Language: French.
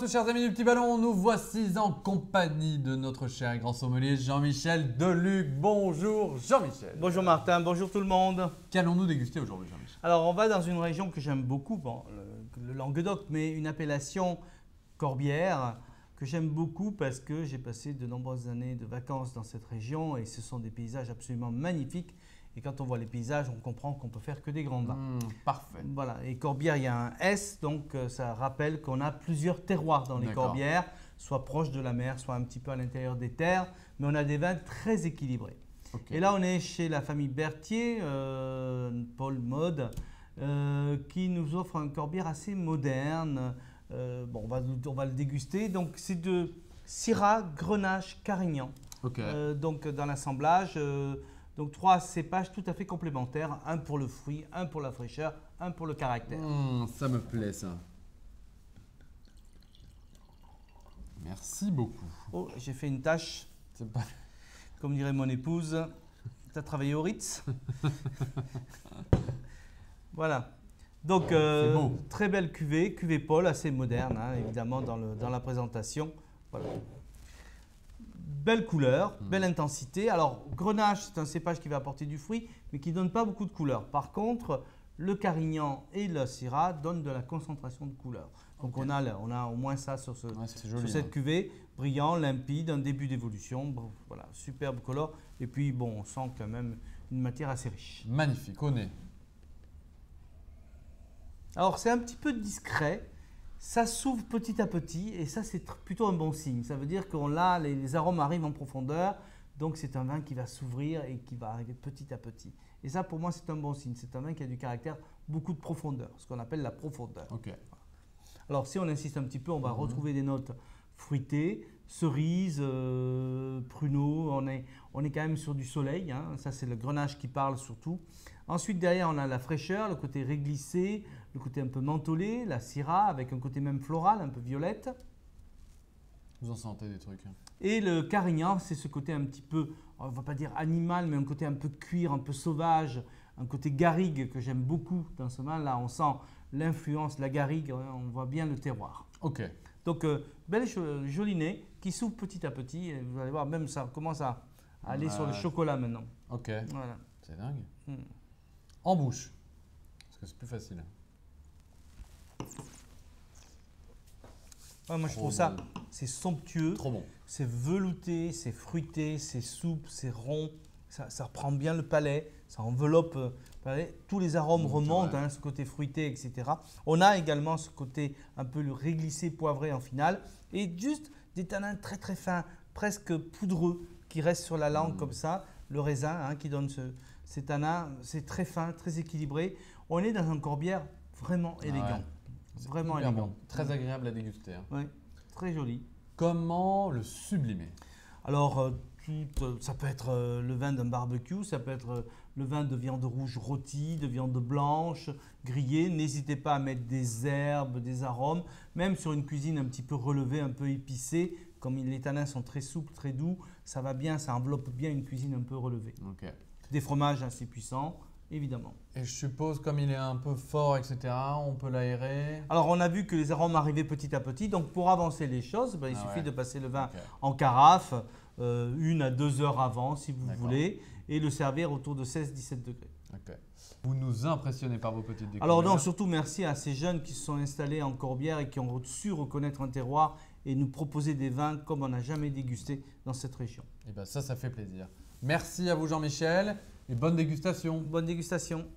tous chers amis du Petit Ballon, nous voici en compagnie de notre cher et grand sommelier Jean-Michel Deluc. Bonjour Jean-Michel. Bonjour Martin, bonjour tout le monde. Qu'allons-nous déguster aujourd'hui Jean-Michel? Alors on va dans une région que j'aime beaucoup, le Languedoc, mais une appellation Corbière que j'aime beaucoup parce que j'ai passé de nombreuses années de vacances dans cette région et ce sont des paysages absolument magnifiques. Et quand on voit les paysages, on comprend qu'on peut faire que des grands vins. Parfait. Voilà. Et Corbière, il y a un S, donc ça rappelle qu'on a plusieurs terroirs dans les Corbières, soit proche de la mer, soit un petit peu à l'intérieur des terres, mais on a des vins très équilibrés. Okay. Et là, on est chez la famille Berthier, Paul Mode, qui nous offre un Corbière assez moderne. On va le déguster. Donc, c'est de Syrah, Grenache, Carignan. Okay. Donc, dans l'assemblage. Donc 3 cépages tout à fait complémentaires, un pour le fruit, un pour la fraîcheur, un pour le caractère. Ça me plaît ça. Merci beaucoup. Oh, j'ai fait une tâche. Pas... Comme dirait mon épouse, tu as travaillé au Ritz. Voilà. Donc très belle cuvée Paul, assez moderne hein, évidemment dans la présentation. Voilà. Belle couleur, belle intensité. Alors, Grenache, c'est un cépage qui va apporter du fruit, mais qui ne donne pas beaucoup de couleur. Par contre, le Carignan et le Syrah donnent de la concentration de couleur. Donc, on a au moins ça sur, joli, cette cuvée. Brillant, limpide, un début d'évolution. Bon, voilà, superbe couleur. Et puis, bon, on sent quand même une matière assez riche. Magnifique, au nez. Alors, c'est un petit peu discret. Ça s'ouvre petit à petit et ça c'est plutôt un bon signe. Ça veut dire que là les arômes arrivent en profondeur, donc c'est un vin qui va s'ouvrir et qui va arriver petit à petit. Et ça pour moi c'est un bon signe. C'est un vin qui a du caractère, beaucoup de profondeur, ce qu'on appelle la profondeur. Okay. Alors si on insiste un petit peu, on va retrouver des notes fruitées, cerises, pruneaux. On est quand même sur du soleil. Hein. Ça c'est le Grenache qui parle surtout. Ensuite, derrière, on a la fraîcheur, le côté réglissé, le côté un peu mentholé, la Syrah avec un côté même floral, un peu violette. Vous en sentez des trucs. Et le Carignan, c'est ce côté un petit peu, on ne va pas dire animal, mais un côté un peu cuir, un peu sauvage, un côté garrigue que j'aime beaucoup dans ce vin. Là, on sent l'influence, la garrigue, on voit bien le terroir. Ok. Donc, bel joli nez qui s'ouvre petit à petit. Et vous allez voir, même ça commence à aller sur le chocolat maintenant. Ok. Voilà. C'est dingue. En bouche, parce que c'est plus facile. Ouais, moi, je trouve ça, c'est somptueux. Trop bon. C'est velouté, c'est fruité, c'est souple, c'est rond. Ça reprend bien le palais, ça enveloppe le palais. Tous les arômes remontent, hein, ce côté fruité, etc. On a également ce côté un peu le réglissé poivré en finale. Et juste des tanins très très fins, presque poudreux, qui restent sur la langue comme ça. Le raisin hein, qui donne ces tanins, c'est très fin, très équilibré. On est dans un Corbière vraiment élégant. Vraiment élégant. Bon. Très agréable à déguster. Hein. Oui, très joli. Comment le sublimer? Alors, ça peut être le vin d'un barbecue, ça peut être le vin de viande rouge rôtie, de viande blanche, grillée. N'hésitez pas à mettre des herbes, des arômes, même sur une cuisine un petit peu relevée, un peu épicée. Comme les tanins sont très souples, très doux, ça va bien, ça enveloppe bien une cuisine un peu relevée. Okay. Des fromages assez puissants, évidemment. Et je suppose, comme il est un peu fort, etc., on peut l'aérer? Alors, on a vu que les arômes arrivaient petit à petit. Donc, pour avancer les choses, il suffit de passer le vin en carafe, 1 à 2 heures avant, si vous voulez, et le servir autour de 16-17 degrés. Okay. Vous nous impressionnez par vos petites découvertes. Alors, non, surtout merci à ces jeunes qui se sont installés en Corbière et qui ont su reconnaître un terroir et nous proposer des vins comme on n'a jamais dégusté dans cette région. Et bien ça fait plaisir. Merci à vous Jean-Michel et bonne dégustation. Bonne dégustation.